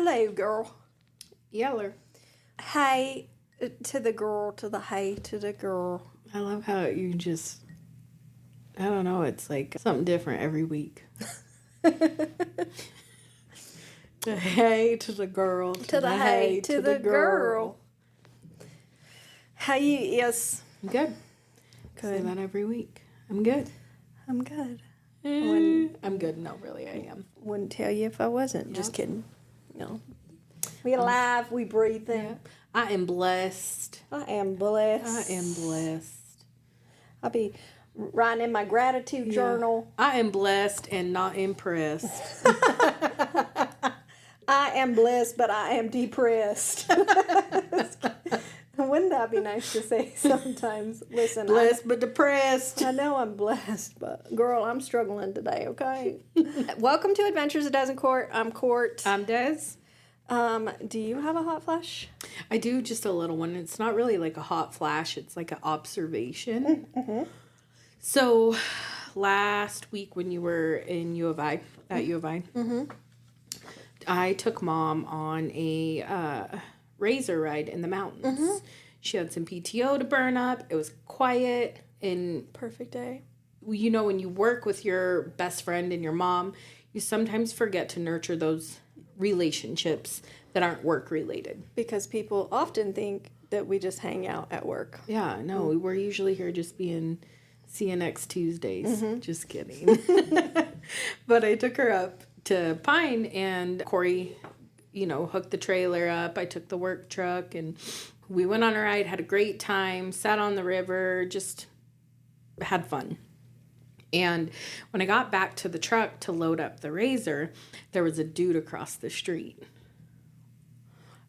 Hello, girl. Yeller. Hey to the girl, to the hey to the girl. I love how you just, I don't know, it's like something different every week. The hey to the girl. To the hey to the girl. How you is? I'm good. Good. Say that every week. I'm good. I'm good. I'm good. No, really, I am. Wouldn't tell you if I wasn't. Yeah. Just kidding. No. We alive, we breathing. Yeah. I am blessed. I am blessed. I am blessed. I'll be writing in my gratitude journal. I am blessed and not impressed. I am blessed, but I am depressed. Wouldn't that be nice to say sometimes? Listen, Blessed but depressed. I know I'm blessed, but girl, I'm struggling today, okay? Welcome to Adventures a Dozen Cort. I'm Cort. I'm Des. Do you have a hot flash? I do, just a little one. It's not really like a hot flash. It's like an observation. Mm-hmm. So last week when you were in U of I, at U of I, I took Mom on a razor ride in the mountains. Mm-hmm. She had some PTO to burn up. It was quiet and perfect day. You know, when you work with your best friend and your mom, you sometimes forget to nurture those relationships that aren't work related. Because people often think that we just hang out at work. Yeah, no, we're usually here just being see you next Tuesdays. Mm-hmm. Just kidding. But I took her up to Pine and Corey, you know, hooked the trailer up. I took the work truck and we went on a ride, had a great time, sat on the river, just had fun. And when I got back to the truck to load up the razor, there was a dude across the street.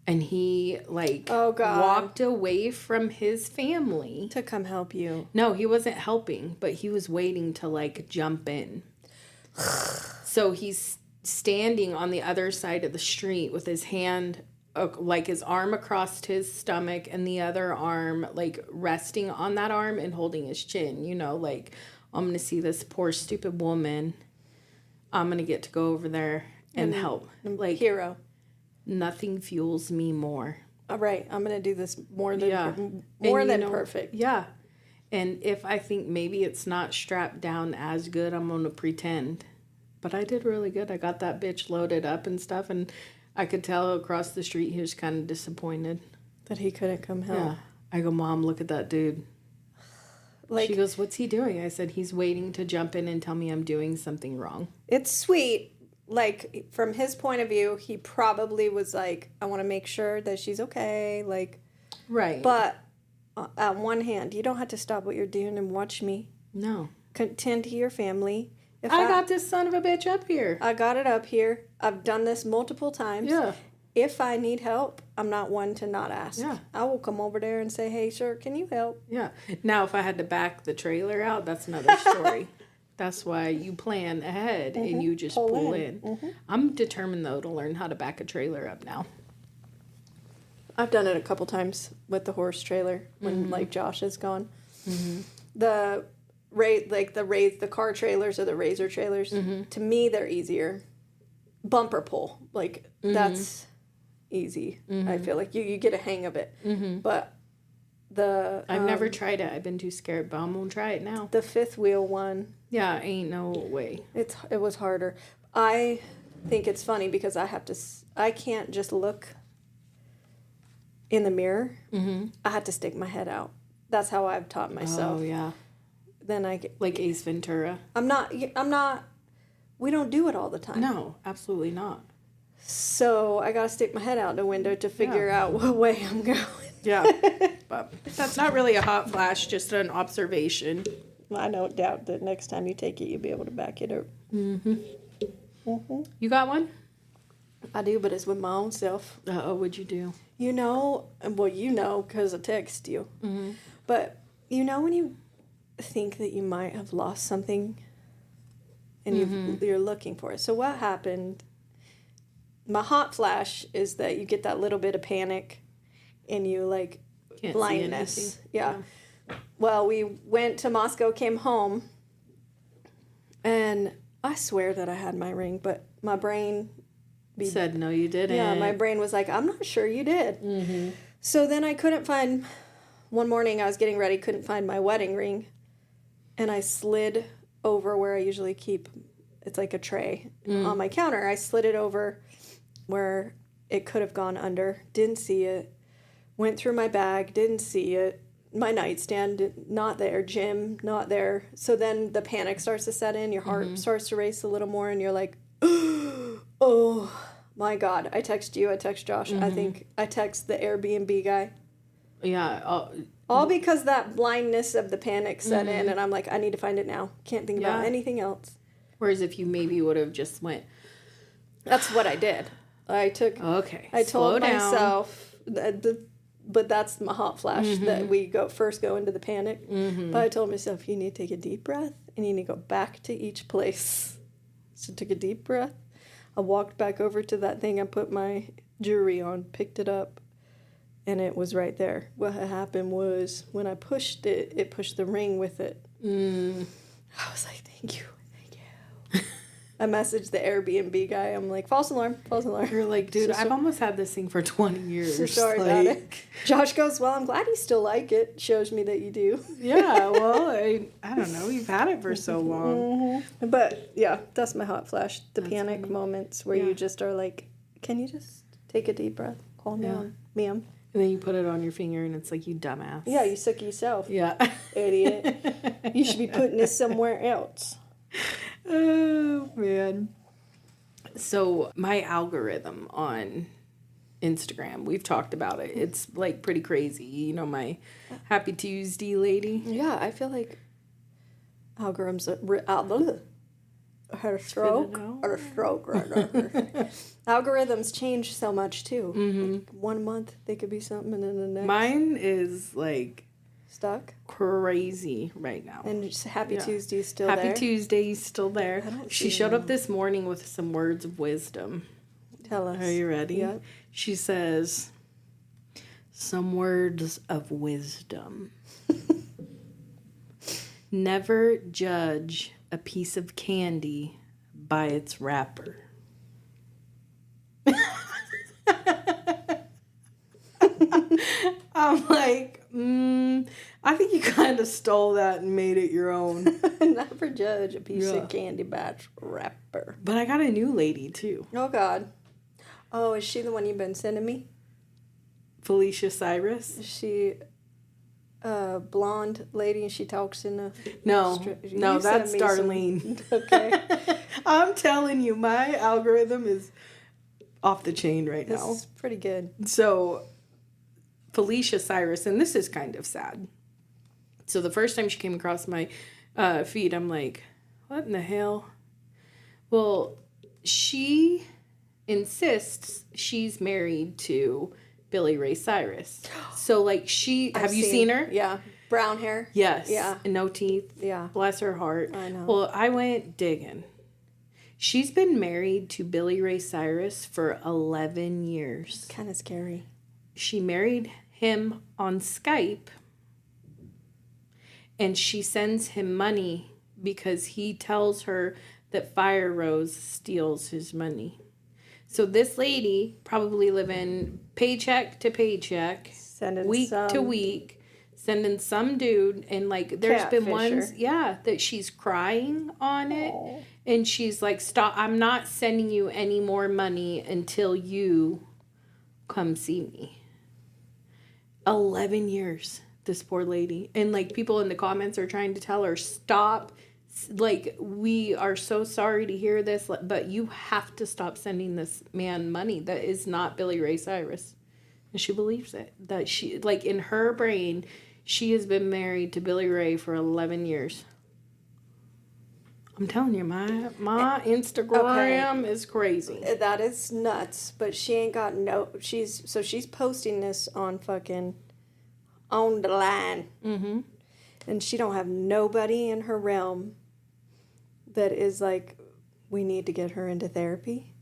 And he, walked away from his family. To come help you. No, he wasn't helping, but he was waiting to, jump in. So he's standing on the other side of the street with his hand, his arm across his stomach and the other arm, resting on that arm and holding his chin. You know, I'm going to see this poor, stupid woman. I'm going to get to go over there and help. Hero. Nothing fuels me more. All right. I'm going to do this more than perfect. Yeah. And if I think maybe it's not strapped down as good, I'm going to pretend. But I did really good. I got that bitch loaded up and stuff. And I could tell across the street he was kind of disappointed. That he couldn't come help. Yeah. I go, Mom, look at that dude. She goes, what's he doing? I said, he's waiting to jump in and tell me I'm doing something wrong. It's sweet. From his point of view, he probably was I want to make sure that she's okay. Right. But on one hand, you don't have to stop what you're doing and watch me. No. Tend to your family. If I got this son of a bitch up here. I got it up here. I've done this multiple times. Yeah. If I need help, I'm not one to not ask. Yeah. I will come over there and say, hey, sir, can you help? Yeah. Now, if I had to back the trailer out, that's another story. That's why you plan ahead and you just pull in. Mm-hmm. I'm determined, though, to learn how to back a trailer up now. I've done it a couple times with the horse trailer when, Josh is gone. Mm-hmm. The car trailers or the razor trailers, to me, they're easier. Bumper pull, that's easy. Mm-hmm. I feel like you get a hang of it. Mm-hmm. But I've never tried it. I've been too scared, but I'm going to try it now. The fifth wheel one. Yeah, ain't no way. It was harder. I think it's funny because I can't just look in the mirror. Mm-hmm. I have to stick my head out. That's how I've taught myself. Oh, yeah. Then I get... Like Ace Ventura. I'm not... We don't do it all the time. No, absolutely not. So I got to stick my head out the window to figure out what way I'm going. Yeah. But that's not really a hot flash, just an observation. I don't doubt that next time you take it, you'll be able to back it up. Mm-hmm. Mm-hmm. You got one? I do, but it's with my own self. What'd you do? Because I text you. Mm-hmm. But when you think that you might have lost something and you're looking for it. So what happened? My hot flash is that you get that little bit of panic and you Can't blindness. Yeah. Well, we went to Moscow, came home, and I swear that I had my ring, but my brain said no, you didn't. Yeah, my brain was like, I'm not sure you did. Mm-hmm. So then I couldn't find, one morning I was getting ready, couldn't find my wedding ring. And I slid over where I usually keep, it's like a tray on my counter. I slid it over where it could have gone under. Didn't see it. Went through my bag. Didn't see it. My nightstand, not there. Gym, not there. So then the panic starts to set in. Your heart starts to race a little more. And you're like, oh, my God. I text you. I text Josh. I think I text the Airbnb guy. Yeah. All because that blindness of the panic set in. And I'm like, I need to find it now. Can't think about anything else. Whereas if you maybe would have just went. That's what I did. I took. Okay. I told myself but that's my hot flash that we go into the panic. But I told myself, you need to take a deep breath and you need to go back to each place. So I took a deep breath. I walked back over to that thing. I put my jewelry on, picked it up, and it was right there. What had happened was when I pushed it, it pushed the ring with it. I was like, thank you. I messaged the Airbnb guy. I'm like, false alarm. You're like, dude, I've almost had this thing for 20 years. So sorry about it. Josh goes, well, I'm glad you still like it. Shows me that you do. Yeah, well, I don't know. You've had it for so long. But, yeah, that's my hot flash. The panic moments where you just are like, can you just take a deep breath? Calm down, ma'am. And then you put it on your finger and it's like, you dumbass. Yeah, you suck yourself. Yeah. Idiot. You should be putting this somewhere else. Oh, man. So my algorithm on Instagram, we've talked about it. It's like pretty crazy. You know, my Happy Tuesday lady. Yeah, I feel like algorithms I had a stroke. Right there. Algorithms change so much too. Like 1 month they could be something, and then the next. Mine is like stuck. Crazy right now. And just Happy Tuesday's still there. Happy Tuesday's still there. She showed up this morning with some words of wisdom. Tell us. Are you ready? Yeah. She says, some words of wisdom. Never judge a piece of candy by its wrapper. I'm like, I think you kind of stole that and made it your own. Never judge a piece of candy by its wrapper. But I got a new lady, too. Oh, God. Oh, is she the one you've been sending me? Felicia Cyrus? Is she a blonde lady and she talks in a... No, that's Darlene. Okay. I'm telling you, my algorithm is off the chain right now. This is pretty good. So, Felicia Cyrus, and this is kind of sad. So, the first time she came across my feed, I'm like, what in the hell? Well, she insists she's married to Billy Ray Cyrus. So, like, have you seen her? Yeah. Brown hair? Yes. Yeah. And no teeth. Yeah. Bless her heart. I know. Well, I went digging. She's been married to Billy Ray Cyrus for 11 years. Kind of scary. She married him on Skype, and she sends him money because he tells her that Fire Rose steals his money. So this lady probably living paycheck to paycheck, week to week, sending some dude, and like there's been ones, that she's crying on it. Aww. And she's like, stop, I'm not sending you any more money until you come see me. 11 years, this poor lady. And like people in the comments are trying to tell her, stop. Like, we are so sorry to hear this, but you have to stop sending this man money that is not Billy Ray Cyrus. And she believes it. That she, like, in her brain, she has been married to Billy Ray for 11 years. I'm telling you, my Instagram is crazy. That is nuts, but she ain't got she's posting this on on the line. Mm-hmm. And she don't have nobody in her realm that is like, we need to get her into therapy.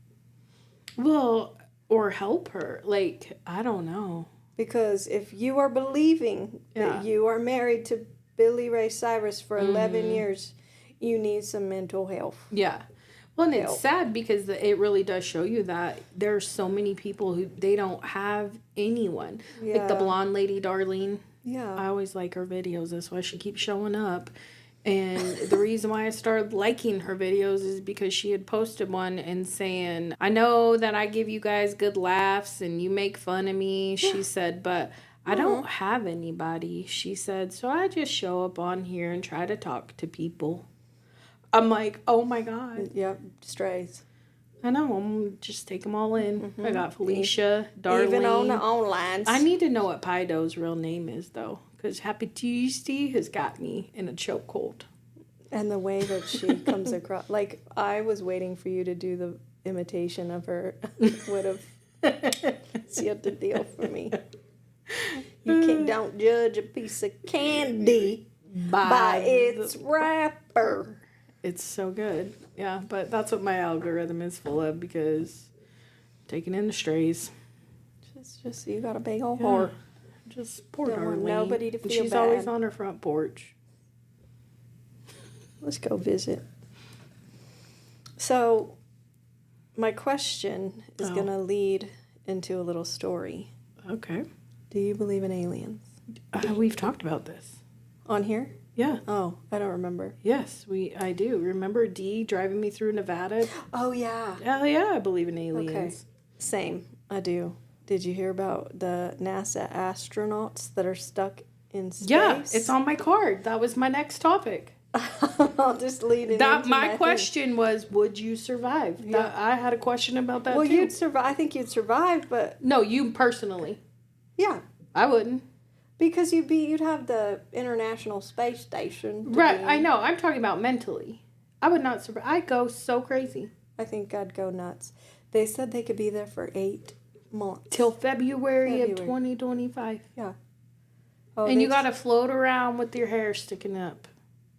Well, or help her. Like, I don't know. Because if you are believing that you are married to Billy Ray Cyrus for 11 years, you need some mental health. Yeah. Well, and it's sad because it really does show you that there's so many people who they don't have anyone. Yeah. Like the blonde lady, Darlene. Yeah. I always like her videos. That's why she keeps showing up. And the reason why I started liking her videos is because she had posted one and saying, I know that I give you guys good laughs and you make fun of me, she said, but I don't have anybody, she said, so I just show up on here and try to talk to people. I'm like, oh my God. Yep, strays. I know, I'm just take them all in. I got Felicia, Darlene. Even on the online. I need to know what Pido's real name is, though. Because Happy Tuesday has got me in a chokehold. And the way that she comes across. Like, I was waiting for you to do the imitation of her. Would have sealed the deal for me. Don't judge a piece of candy by its wrapper. It's so good. Yeah, but that's what my algorithm is full of because taking in the strays. Just you got a big old heart. Just poor Don't want Darlene. nobody to feel She's bad. always on her front porch. Let's go visit. So, my question is going to lead into a little story. Okay. Do you believe in aliens? We've talked about this. On here? Yeah. Oh, I don't remember. Yes, I do. Remember Dee driving me through Nevada? Oh, yeah. Hell yeah, I believe in aliens. Okay. Same. I do. Did you hear about the NASA astronauts that are stuck in space? Yeah, it's on my card. That was my next topic. I'll just lead it That into my question was, would you survive? Yeah. I had a question about that well, too. you'd survive. I think you'd survive, but No, you personally. yeah, I wouldn't. because you'd have the International Space Station. to Right, be- I know. I'm talking about mentally. I would not survive. I'd go so crazy. I think I'd go nuts. They said they could be there for 8 months. Till February of February. 2025. Yeah. Oh, And you they- got to float around with your hair sticking up.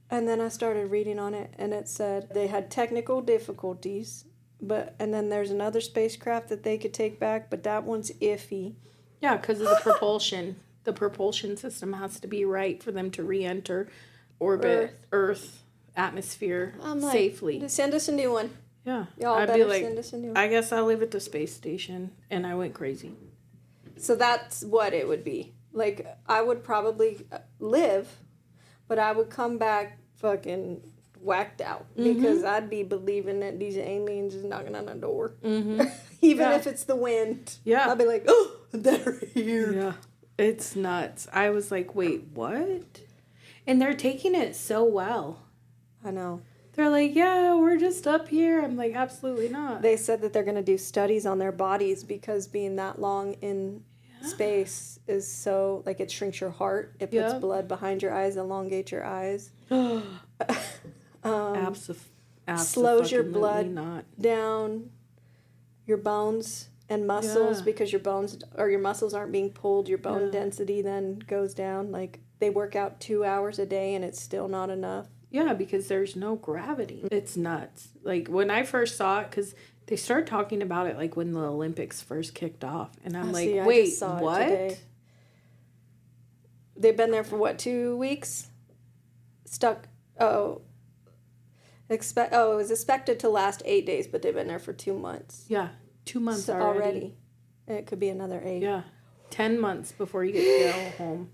And then I started reading on it, and it said they had technical difficulties, and then there's another spacecraft that they could take back, but that one's iffy. Yeah, because of the propulsion. The propulsion system has to be right for them to re-enter orbit, Earth atmosphere I'm like, safely. Send us a new one. Yeah. Y'all I'd better be like, send us a new one. I guess I'll live at the space station. And I went crazy. So that's what it would be. Like, I would probably live, but I would come back fucking whacked out because I'd be believing that these aliens is knocking on the door. Even if it's the wind. Yeah. I'd be like, oh, they're here. Yeah. It's nuts. I was like, wait, what? And they're taking it so well. I know. They're like, yeah, we're just up here. I'm like, absolutely not. They said that they're going to do studies on their bodies because being that long in space is so, like, it shrinks your heart. It puts blood behind your eyes, elongates your eyes. Slows your blood down, your bones and muscles because your bones or your muscles aren't being pulled. Your bone density then goes down. Like, they work out 2 hours a day and it's still not enough. Yeah, because there's no gravity. It's nuts. Like, when I first saw it, because they started talking about it, like, when the Olympics first kicked off. And I'm like, wait, what? They've been there for, what, 2 weeks? Stuck. It was expected to last 8 days, but they've been there for 2 months. Yeah, 2 months already. And it could be another 8. Yeah, 10 months before you get to go home.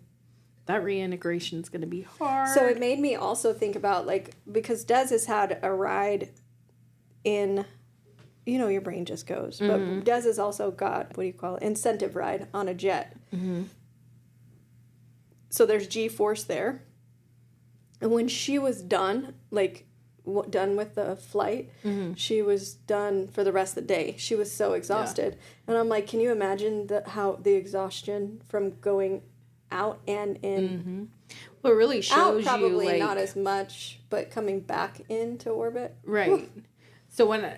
That reintegration is going to be hard. So it made me also think about, like, because Des has had a ride in, you know, your brain just goes. But Des has also got, incentive ride on a jet. Mm-hmm. So there's G-force there. And when she was done, like, done with the flight, she was done for the rest of the day. She was so exhausted. And I'm like, can you imagine the exhaustion from going out and in? Well, it really shows out, probably you, like, not as much, but coming back into orbit. Right. So when,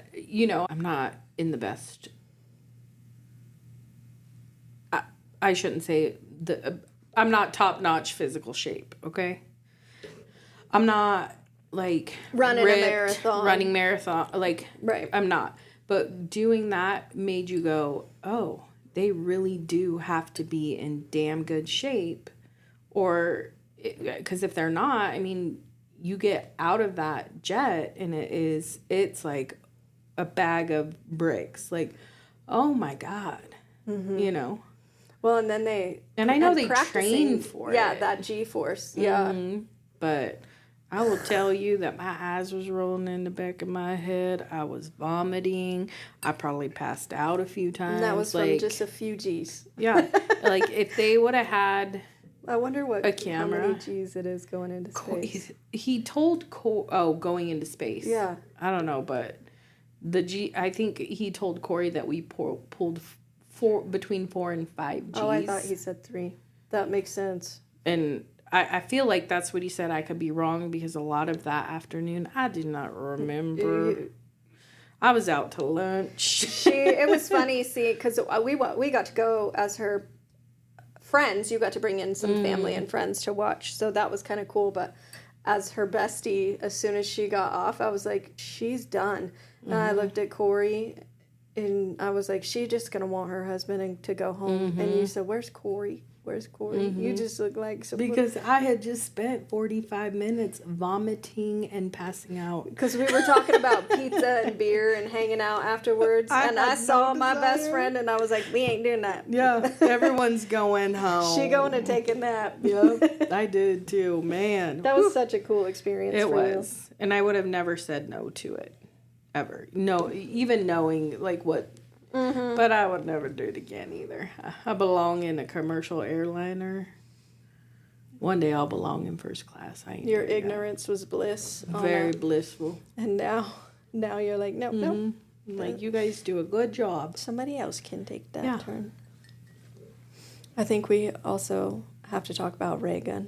I'm not in the best, I shouldn't say, I'm not top-notch physical shape, okay? I'm not, like, running ripped, a marathon. running marathon, like, Right. I'm not. But doing that made you go, oh, they really do have to be in damn good shape. Or, because if they're not, I mean, you get out of that jet and it's like a bag of bricks. Like, oh my God. You know? Well, and then they... And I know they train for it. Yeah, that G-force. Yeah. But I will tell you that my eyes was rolling in the back of my head. I was vomiting. I probably passed out a few times. And that was from just a few G's. Yeah. Like, if they would have had... I wonder a camera. How many G's it is going into space. He told going into space. Yeah. I don't know, but I think he told Corey that we pulled between 4 and 5 G's. Oh, I thought he said 3. That makes sense. And I feel like that's what he said. I could be wrong because a lot of that afternoon, I did not remember. I was out to lunch. It was funny, because we got to go as her friends. You got to bring in some family and friends to watch, so that was kind of cool. But as her bestie, as soon as she got off, I was like, she's done. And I looked at Corey, and I was like, she's just gonna want her husband to go home. And you said, where's Corey? Where's Corey? You just look like... Because I had just spent 45 minutes vomiting and passing out. Because we were talking about pizza and beer and hanging out afterwards. I saw my best friend, and I was like, we ain't doing that. Yeah, everyone's going home. She going to take a nap. Yep, I did too, man. That was such a cool experience It for was. You. And I would have never said no to it. Ever. No, even knowing, like, what... But I would never do it again either. I belong in a commercial airliner. One day I'll belong in first class. Your ignorance was bliss. Very blissful. And now you're like, no. Like, you guys do a good job. Somebody else can take that turn. I think we also have to talk about Raygun.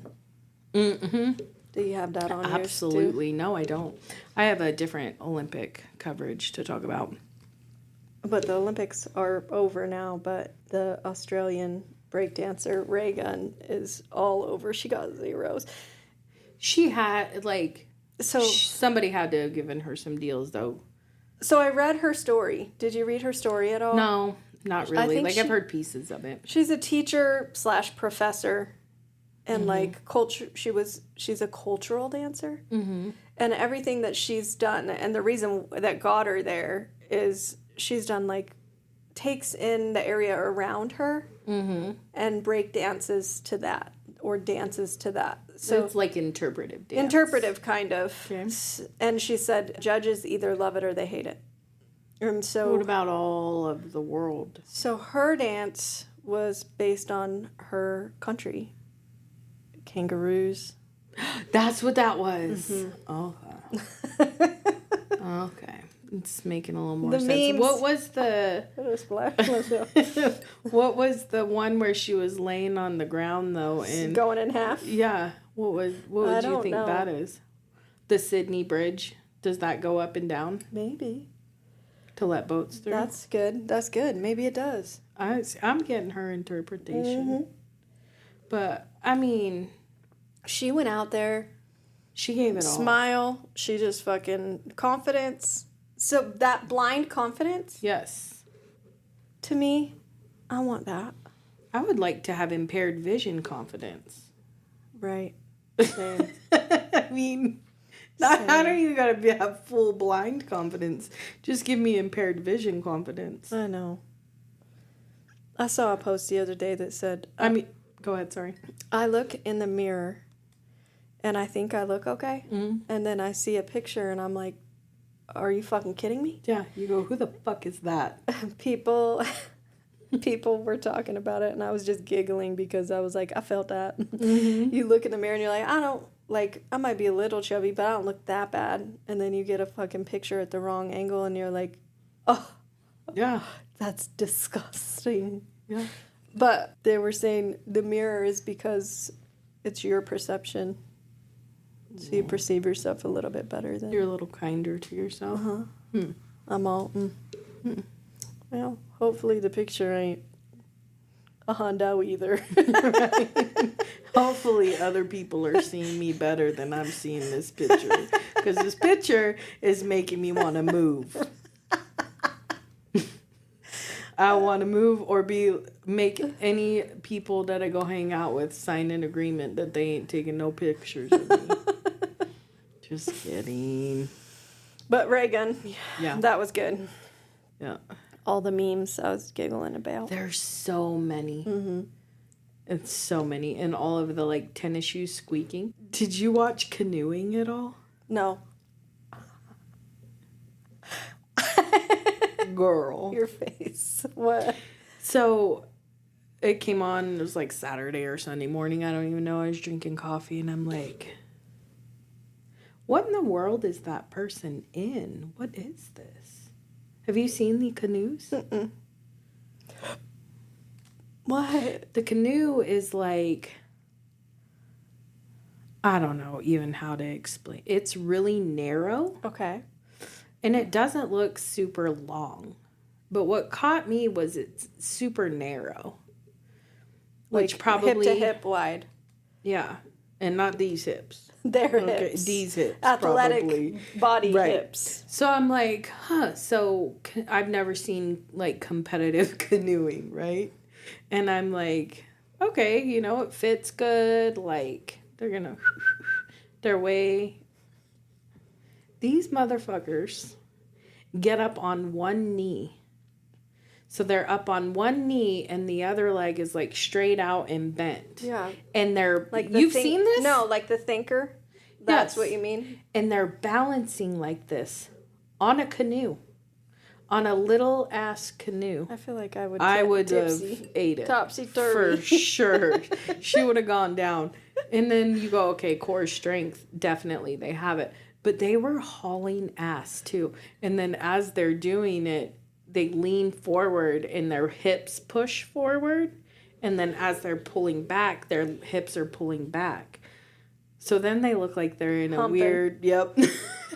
Do you have that on yours Absolutely. No, I don't. I have a different Olympic coverage to talk about. But the Olympics are over now, but the Australian breakdancer Raygun is all over. She got zeros. She had, somebody had to have given her some deals, though. So I read her story. Did you read her story at all? No, not really. I've heard pieces of it. She's a teacher / professor. And culture, she's a cultural dancer. And everything that she's done, and the reason that got her there is... she's done takes in the area around her and break dances to that or dances to that. So it's like interpretive dance. Interpretive kind of. Okay. And she said judges either love it or they hate it. And so what about all of the world? So her dance was based on her country. Kangaroos. That's what that was. Okay. Okay. It's making a little more sense. Memes. What was the... What was the one where she was laying on the ground, though? And going in half? Yeah. What would you think that is? The Sydney Bridge. Does that go up and down? Maybe. To let boats through? That's good. Maybe it does. I'm getting her interpretation. But, I mean... She went out there. She gave it all. Smile. She just fucking... Confidence. So that blind confidence? Yes. To me, I want that. I would like to have impaired vision confidence. Right. Same. I mean, how do you gotta have full blind confidence? Just give me impaired vision confidence. I know. I saw a post the other day that said... go ahead, sorry. I look in the mirror and I think I look okay. And then I see a picture and I'm like, are you fucking kidding me? Yeah, you go, who the fuck is that? People were talking about it, and I was just giggling because I was like, I felt that. You look in the mirror and you're like, I might be a little chubby, but I don't look that bad. And then you get a fucking picture at the wrong angle and you're like, oh, yeah, that's disgusting. Yeah. But they were saying the mirror is because it's your perception. So you perceive yourself a little bit better than... You're a little kinder to yourself. I'm all... Well, hopefully the picture ain't a Hondo either. Right. Hopefully other people are seeing me better than I'm seeing this picture. Because this picture is making me want to move. I want to move or make any people that I go hang out with sign an agreement that they ain't taking no pictures of me. Just kidding. But Raygun, Yeah. that was good. Yeah. All the memes I was giggling about. There's so many. Mm-hmm. It's so many. And all of the, like, tennis shoes squeaking. Did you watch Canoeing at all? No. Girl. Your face. What? So, it came on, it was like Saturday or Sunday morning. I don't even know. I was drinking coffee and I'm like, what in the world is that person in? What is this? Have you seen the canoes? Mm-mm. What? The canoe is like, I don't know even how to explain. It's really narrow. Okay. And it doesn't look super long. But what caught me was it's super narrow. Which Like probably... hip to hip wide. Yeah. And not these hips. Their Okay, hips. these hips, Athletic probably. body Right. hips. So I'm like, so I've never seen, like, competitive canoeing, right? And I'm like, okay, you know, it fits good. Like, they're going to their way. These motherfuckers get up on one knee. So they're up on one knee and the other leg is, like, straight out and bent. Yeah. And they're, Like you've seen this? No, like the thinker. That's Yes. what you mean? And they're balancing like this on a canoe. On a little ass canoe. I feel like I would have tipsy. ate it. Topsy-turvy. For sure. She would have gone down. And then you go, okay, core strength, definitely they have it. But they were hauling ass too. And then as they're doing it, they lean forward and their hips push forward. And then as they're pulling back, their hips are pulling back. So then they look like they're in a Humping. weird,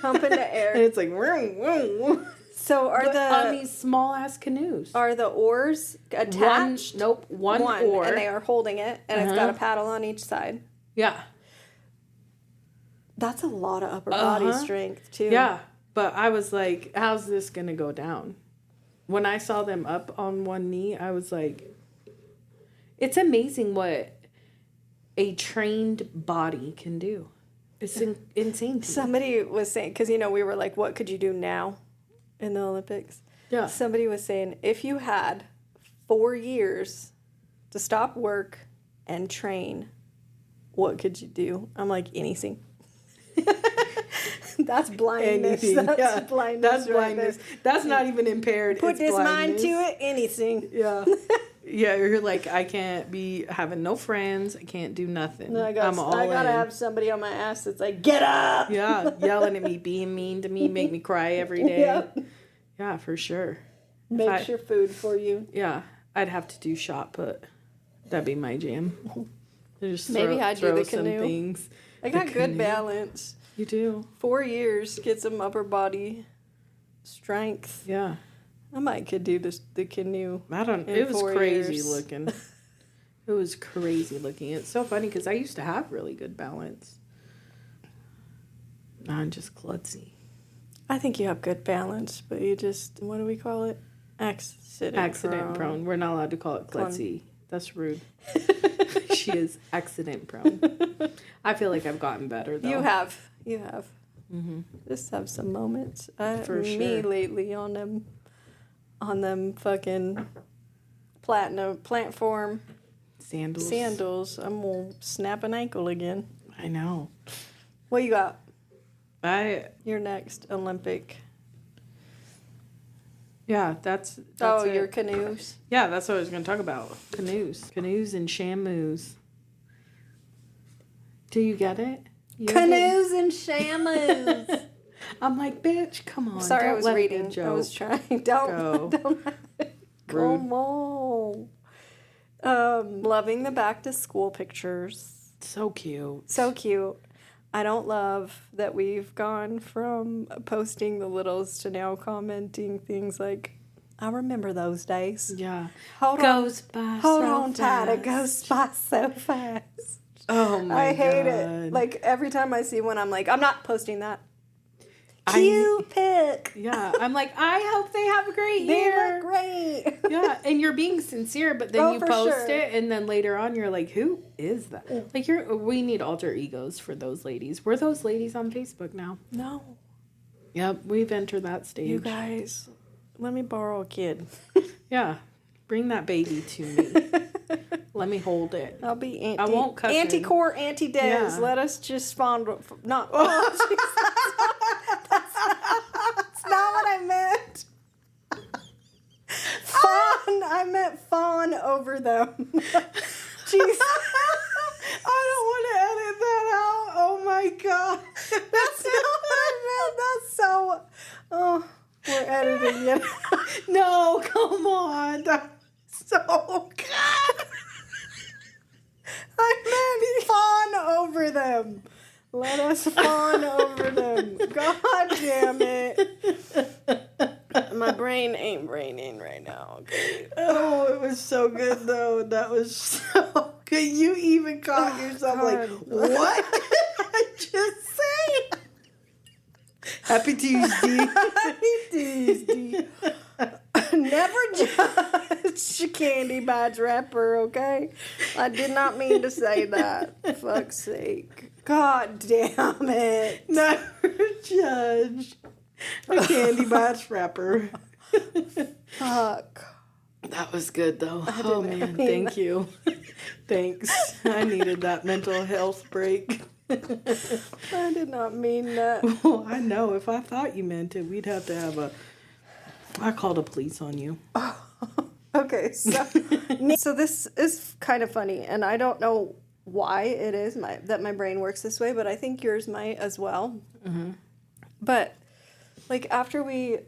Humping the air. And it's like, vroom, vroom. So On these small ass canoes. Are the oars attached? One oar. And they are holding it, and it's got a paddle on each side. Yeah. That's a lot of upper body strength, too. Yeah. But I was like, how's this going to go down? When I saw them up on one knee, I was like, it's amazing what a trained body can do. It's insane to me. Somebody was saying, because, we were like, what could you do now in the Olympics? Yeah. Somebody was saying, if you had 4 years to stop work and train, what could you do? I'm like, anything. That's blindness. Anything. That's blindness. That's blindness. That's not even impaired. Put it's this blindness. mind to it, anything. Yeah. Yeah, you're like, I can't be having no friends. I can't do nothing. I I'm all gotta in. have somebody on my ass that's like, get up! Yeah, yelling at me, being mean to me, make me cry every day. Yep. Yeah, for sure. Makes your food for you. Yeah, I'd have to do shot put. That'd be my jam. Just Maybe I'd do the some canoe. things. I got good balance. You do? 4 years, get some upper body strength. Yeah. I could do the canoe. It was 4 crazy years. looking. It was crazy looking. It's so funny because I used to have really good balance. Now I'm just klutzy. I think you have good balance, but you just, what do we call it? Accident prone. We're not allowed to call it klutzy. That's rude. She is accident prone. I feel like I've gotten better though. You have. Mm-hmm. Just have some moments. For Me sure. lately on them fucking plant form sandals. I'm gonna snap an ankle again. I know. What you got? Your next Olympic. Yeah, that's it. Your canoes. Yeah, that's what I was going to talk about. Canoes and shamus. Do you get it? Canoes and shamus. I'm like, bitch, come on. Sorry, I was let reading. the joke I was trying. go. Don't come on. Loving the back to school pictures. So cute. So cute. I don't love that we've gone from posting the littles to now commenting things like, I remember those days. Yeah. Hold on tight. It fast. goes by so fast. Oh my I hate God. it. Like every time I see one, I'm like, I'm not posting that. Cute pic. Yeah. I'm like, I hope they have a great They year. look great. Yeah, and you're being sincere, but then you for post sure. it, and then later on you're like, who is that? Like, we need alter egos for those ladies. We're those ladies on Facebook now. No. Yep, we've entered that stage. You guys, let me borrow a kid. Yeah, bring that baby to me. Let me hold it. I'll be I won't cuss Auntie her. Cort, Auntie Des. Yeah. Let us just fond. Not. Oh, that's not what I meant. Fawn. I meant fawn over them. Jeez. I don't want to edit that out. Oh my god. That's not what I meant. That's so. Oh, we're editing it. No, come on. That's so good. I meant fawn over them. Let us fawn over them. God damn it. My brain ain't braining right now, okay? Oh, it was so good though. That was so good. You even caught yourself like, what did I just say? Happy Tuesday. Happy Tuesday. Never judge a candy by its wrapper, okay? I did not mean to say that. For fuck's sake. God damn it. Never judge a candy by its wrapper. Fuck. That was good though. I Oh didn't man, mean thank you. Thanks. I needed that mental health break. I did not mean that. Well, I know. If I thought you meant it, we'd have to have I called the police on you. Okay, so this is kind of funny, and I don't know why it is that my brain works this way, but I think yours might as well. Mm-hmm. But like after we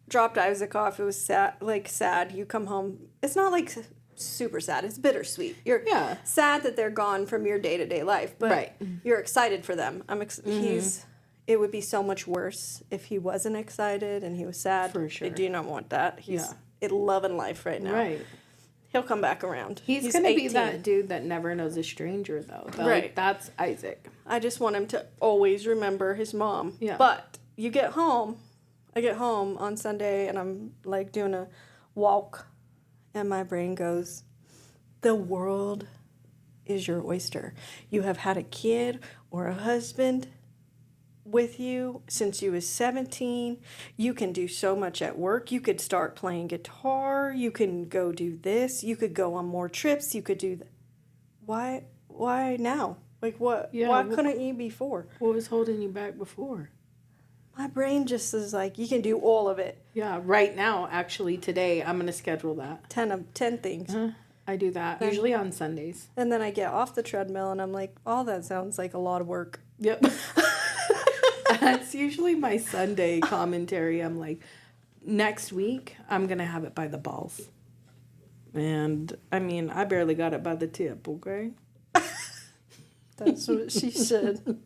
dropped Isaac off, it was sad. You come home. It's not like super sad. It's bittersweet. You're sad that they're gone from your day-to-day life, but you're excited for them. It would be so much worse if he wasn't excited and he was sad. For sure. I do not want that. He's loving life right now. Right. He'll come back around. He's going to be that dude that never knows a stranger, though. Right. That's Isaac. I just want him to always remember his mom. Yeah. But I get home on Sunday and I'm like doing a walk and my brain goes, the world is your oyster. You have had a kid or a husband with you since you was 17. You can do so much at work. You could start playing guitar. You can go do this. You could go on more trips. You could do Why now? Like what? Yeah, why couldn't you before? What was holding you back before? My brain just is like, you can do all of it. Yeah, right now, actually today, I'm going to schedule that. 10 things. I do that, usually on Sundays. And then I get off the treadmill and I'm like, oh, that sounds like a lot of work. Yep. That's usually my Sunday commentary. I'm like, next week, I'm going to have it by the balls. And, I mean, I barely got it by the tip, okay? That's what she said.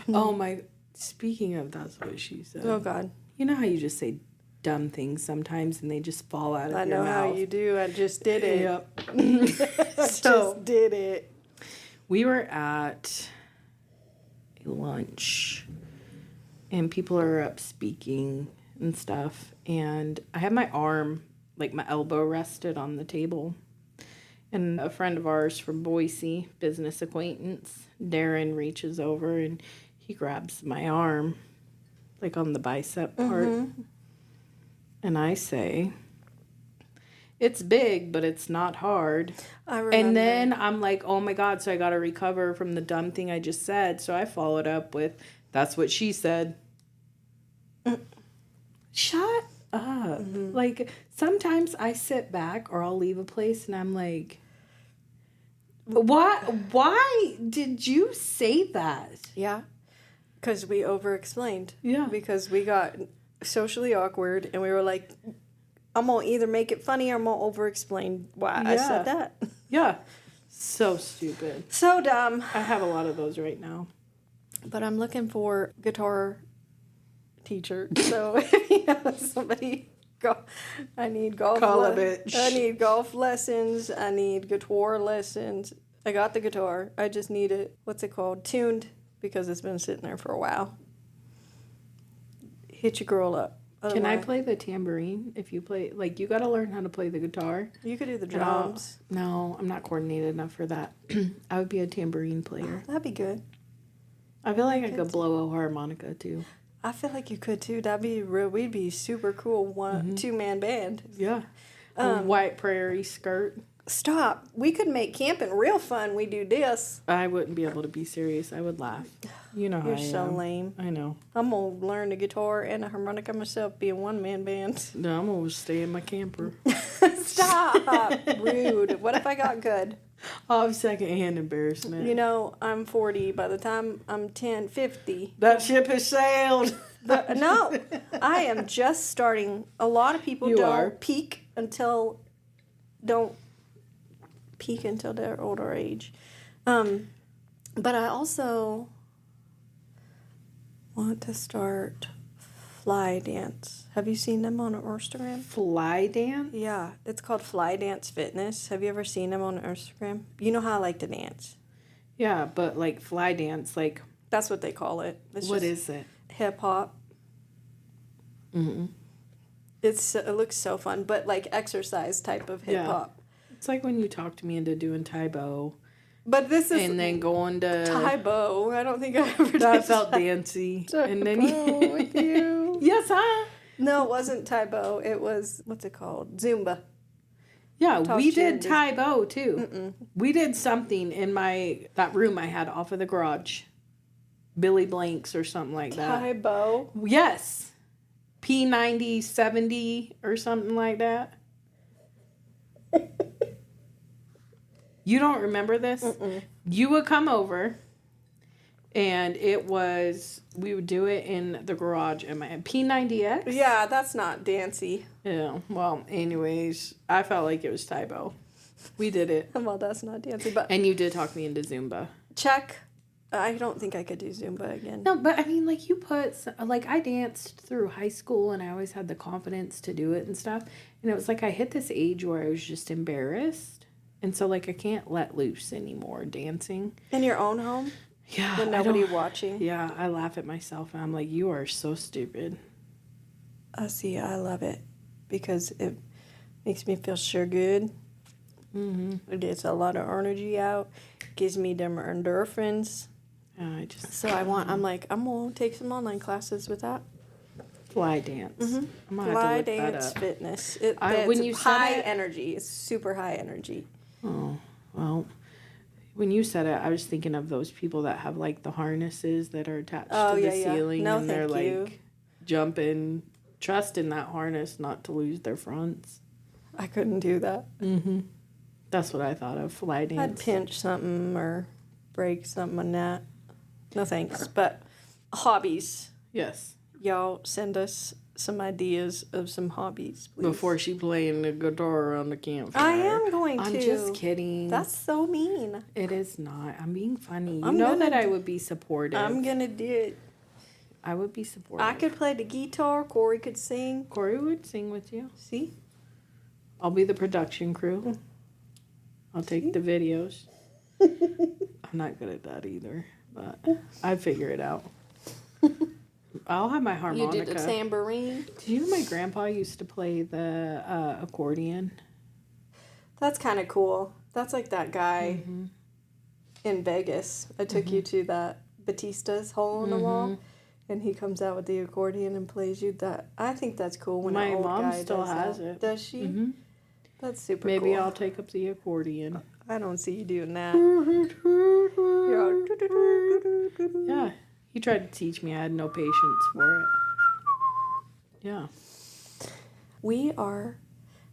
Oh, my... Speaking of, that's what she said. Oh, God. You know how you just say dumb things sometimes and they just fall out of your mouth? I know how you do. I just did it. Yep. Just did it. We were at a lunch and people are up speaking and stuff. And I had my arm, like my elbow rested on the table. And a friend of ours from Boise, business acquaintance, Darren, reaches over and he grabs my arm, like on the bicep part. Mm-hmm. And I say, it's big, but it's not hard. I remember. And then I'm like, oh my God, so I got to recover from the dumb thing I just said. So I followed up with, that's what she said. Shut up. Mm-hmm. Like, sometimes I sit back or I'll leave a place and I'm like, why did you say that? Yeah. Because we over-explained. Yeah. Because we got socially awkward, and we were like, I'm going to either make it funny or I'm going to over-explain why I said that. Yeah. So stupid. So dumb. I have a lot of those right now. But I'm looking for guitar teacher. So if you know somebody, I need golf. Call a bitch. I need golf lessons. I need guitar lessons. I got the guitar. I just need it, what's it called? Tuned. Because it's been sitting there for a while. Hit your girl up. Can I play the tambourine? If you play, like, you got to learn how to play the guitar. You could do the drums. No, I'm not coordinated enough for that. I would be a tambourine player. That'd be good. I feel like I could blow a harmonica, too. I feel like you could too. That'd be real. We'd be super cool. Two-man band. Yeah. A white prairie skirt. Stop. We could make camping real fun. We do this. I wouldn't be able to be serious. I would laugh. You know how You're so lame. I know. I'm going to learn the guitar and the harmonica myself, be a one-man band. No, I'm going to stay in my camper. Stop. Rude. What if I got good? I'll have secondhand embarrassment. You know, I'm 40. By the time I'm 50. That ship has sailed. No, I am just starting. A lot of people don't peak until their older age. But I also want to start fly dance. Have you seen them on Instagram? Fly dance? Yeah, it's called Fly Dance Fitness. Have you ever seen them on Instagram? You know how I like to dance. Yeah, but like fly dance, like... That's what they call it. What is it? Hip hop. Mm-hmm. It looks so fun, but like exercise type of hip hop. Yeah. It's like when you talked me into doing Taebo. But this is... And then going to... Taebo. I don't think I ever did that. felt dancy. And then with you. Yes, huh? No, it wasn't Taebo. It was, what's it called? Zumba. Yeah, we did Taebo too. Mm-mm. We did something in that room I had off of the garage. Billy Blanks or something like that. Taebo? Yes. P90, 70 or something like that. You don't remember this? Mm-mm. You would come over, and we would do it in the garage in my P90X. Yeah, that's not dancy. Yeah, well, anyways, I felt like it was Taebo. We did it. Well, that's not dancy, but... And you did talk me into Zumba. Check. I don't think I could do Zumba again. No, but I mean, like, I danced through high school, and I always had the confidence to do it and stuff. And it was like I hit this age where I was just embarrassed. And so, like, I can't let loose anymore dancing. In your own home? Yeah. With nobody watching? Yeah, I laugh at myself, and I'm like, you are so stupid. See, I love it because it makes me feel sure good. Mm-hmm. It gets a lot of energy out. Gives me them endorphins. So I'm going to take some online classes with that. Fly dance. Mm-hmm. I'm gonna Fly have to look dance that up. fitness. When you high said it, energy. It's super high energy. Oh, well, when you said it, I was thinking of those people that have, like, the harnesses that are attached to the ceiling. No, and they're, thank you. like, jumping, trusting that harness not to lose their fronts. I couldn't do that. Mm-hmm. That's what I thought of, fly dance. I'd pinch something or break something on that. No thanks. But hobbies. Yes. Y'all send us some ideas of some hobbies, please. Before she playing the guitar on the campfire. I am going to. I'm just kidding. That's so mean. It is not. I'm being funny. You know that I would be supportive. I'm going to do it. I would be supportive. I could play the guitar. Corey could sing. Corey would sing with you. See? I'll be the production crew. I'll take the videos. I'm not good at that either, but I'd figure it out. I'll have my harmonica. You did the tambourine. Did you know my grandpa used to play the accordion? That's kind of cool. That's like that guy in Vegas. I took you to that Batista's hole in the wall, and he comes out with the accordion and plays you that. I think that's cool when my an old mom guy still does has that. it. Does she? Mm-hmm. That's super Maybe cool. I'll take up the accordion. I don't see you doing that. Yeah. He tried to teach me. I had no patience for it. Yeah. We are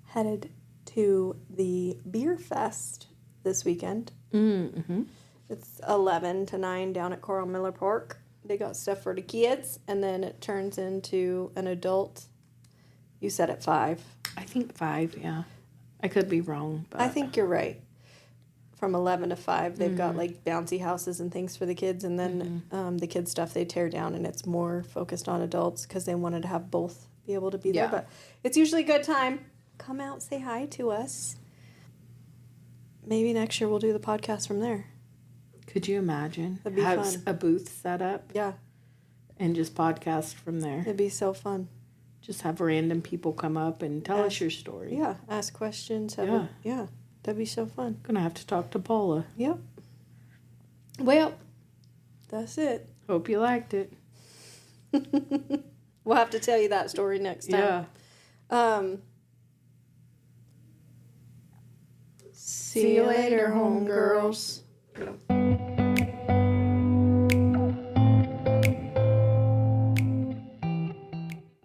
headed to the Beer Fest this weekend. Mm-hmm. It's 11 to 9 down at Coral Miller Park. They got stuff for the kids, and then it turns into an adult. You said at 5. I think 5, yeah. I could be wrong, but... I think you're right. From 11 to 5, they've got, like, bouncy houses and things for the kids, and then the kids' stuff they tear down, and it's more focused on adults because they wanted to have both be able to be there. But it's usually a good time. Come out, say hi to us. Maybe next year we'll do the podcast from there. Could you imagine? That'd be have fun. A booth set up? Yeah. And just podcast from there. It'd be so fun. Just have random people come up and tell us your story. Yeah, ask questions. Yeah, that'd be so fun. Gonna have to talk to Paula. Yep. Well, that's it. Hope you liked it. We'll have to tell you that story next time. Yeah. See you later, homegirls.